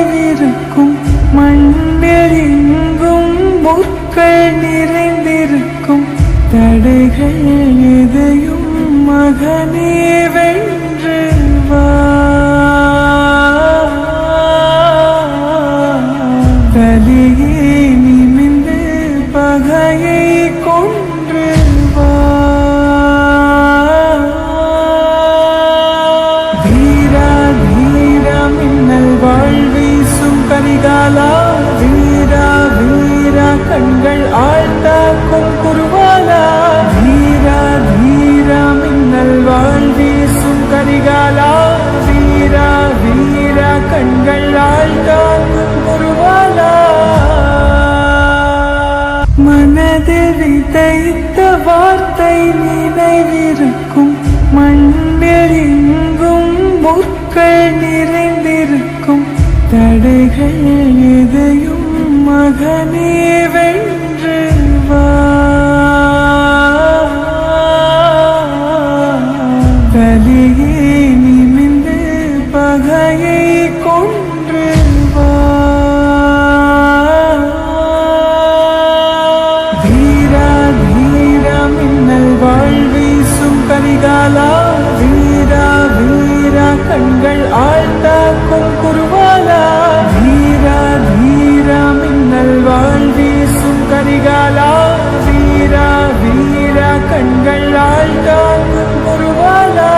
நினைவிருக்கும் மண்ணில் எங்கும் முற்கள் நிறைந்திருக்கும் தடைகள் எதையும் மகனே வென்று வா. தலையே நிமிந்து பகையை கொன்று வா. வீரா வீரா மின்னல் வாழ்வீசும் கரிகாலா, வீரா வீரா கண்கள் ஆழ்த்தாக்கும் குருவாலா, வீரா வீரா மின்னல் வாழ்வீசும் கரிகாலா, வீரா வீரா கண்கள் ஆழ்த்தாக்கும் குருவாலா. மனதில் விதைத்த வார்த்தை நினைவிருக்கும் மண்ணில் எங்கும் முற்கள் நிறைந்திருக்கும் தடைகள் எதையும் மகனே வென்று வா. தலையே நிமிந்து பகையை கொன்று வா. வீரா வீரா மின்னல் வாழ்வீசும் கரிகாலா, வீரா வீரா கண்கள் ஆழ்த்தாக்கும் குருவாலா, வீரா வீரா மின்னல் வாழ்வீசும் கரிகாலா, வீரா வீரா கண்கள் ஆழ்த்தாக்கும் குருவாலா.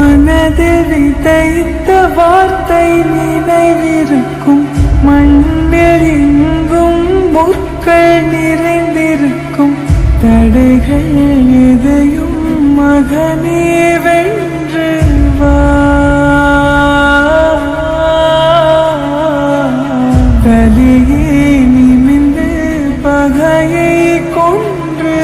மனதில் விதைத்த வார்த்தை நினைவிருக்கும் மண்ணில் எங்கும் முற்கள் நிறைந்திருக்கும் தடைகள் எதையும் மகனே வென்று வா. தலையே நிமிந்து பகையை கொன்று